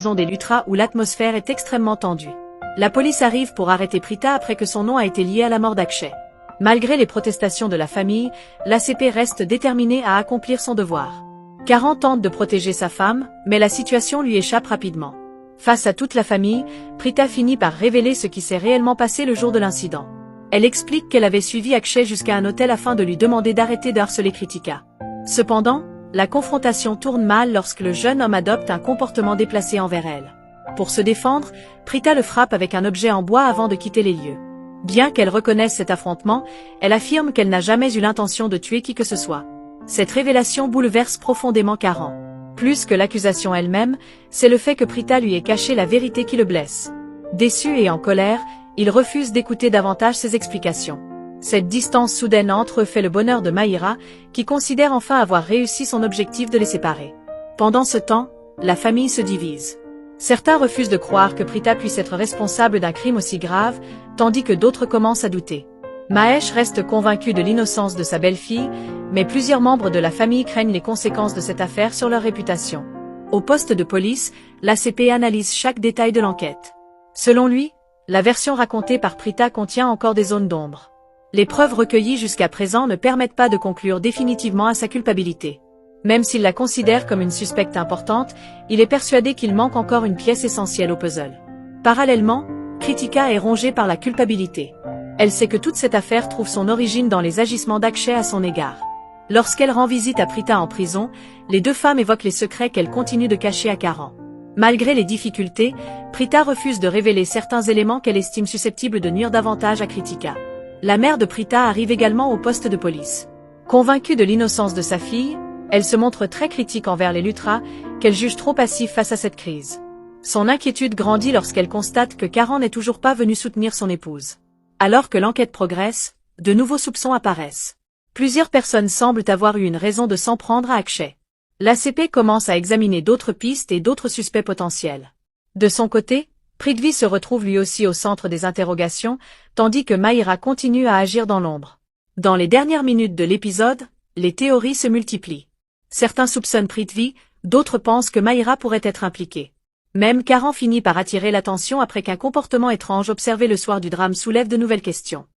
des Luthra où l'atmosphère est extrêmement tendue. La police arrive pour arrêter Prita après que son nom a été lié à la mort d'Akshay. Malgré les protestations de la famille, l'ACP reste déterminée à accomplir son devoir. Karan tente de protéger sa femme, mais la situation lui échappe rapidement. Face à toute la famille, Prita finit par révéler ce qui s'est réellement passé le jour de l'incident. Elle explique qu'elle avait suivi Akshay jusqu'à un hôtel afin de lui demander d'arrêter de harceler Kritika. Cependant, la confrontation tourne mal lorsque le jeune homme adopte un comportement déplacé envers elle. Pour se défendre, Prita le frappe avec un objet en bois avant de quitter les lieux. Bien qu'elle reconnaisse cet affrontement, elle affirme qu'elle n'a jamais eu l'intention de tuer qui que ce soit. Cette révélation bouleverse profondément Karan. Plus que l'accusation elle-même, c'est le fait que Prita lui ait caché la vérité qui le blesse. Déçu et en colère, il refuse d'écouter davantage ses explications. Cette distance soudaine entre eux fait le bonheur de Mahira, qui considère enfin avoir réussi son objectif de les séparer. Pendant ce temps, la famille se divise. Certains refusent de croire que Prita puisse être responsable d'un crime aussi grave, tandis que d'autres commencent à douter. Mahesh reste convaincu de l'innocence de sa belle-fille, mais plusieurs membres de la famille craignent les conséquences de cette affaire sur leur réputation. Au poste de police, l'ACP analyse chaque détail de l'enquête. Selon lui, la version racontée par Prita contient encore des zones d'ombre. Les preuves recueillies jusqu'à présent ne permettent pas de conclure définitivement à sa culpabilité. Même s'il la considère comme une suspecte importante, il est persuadé qu'il manque encore une pièce essentielle au puzzle. Parallèlement, Kritika est rongée par la culpabilité. Elle sait que toute cette affaire trouve son origine dans les agissements d'Akshay à son égard. Lorsqu'elle rend visite à Prita en prison, les deux femmes évoquent les secrets qu'elle continue de cacher à Karan. Malgré les difficultés, Prita refuse de révéler certains éléments qu'elle estime susceptibles de nuire davantage à Kritika. La mère de Prita arrive également au poste de police. Convaincue de l'innocence de sa fille, elle se montre très critique envers les Luthra, qu'elle juge trop passifs face à cette crise. Son inquiétude grandit lorsqu'elle constate que Karan n'est toujours pas venu soutenir son épouse. Alors que l'enquête progresse, de nouveaux soupçons apparaissent. Plusieurs personnes semblent avoir eu une raison de s'en prendre à Akshay. L'ACP commence à examiner d'autres pistes et d'autres suspects potentiels. De son côté, Prithvi se retrouve lui aussi au centre des interrogations, tandis que Mahira continue à agir dans l'ombre. Dans les dernières minutes de l'épisode, les théories se multiplient. Certains soupçonnent Prithvi, d'autres pensent que Mahira pourrait être impliquée. Même Karan finit par attirer l'attention après qu'un comportement étrange observé le soir du drame soulève de nouvelles questions.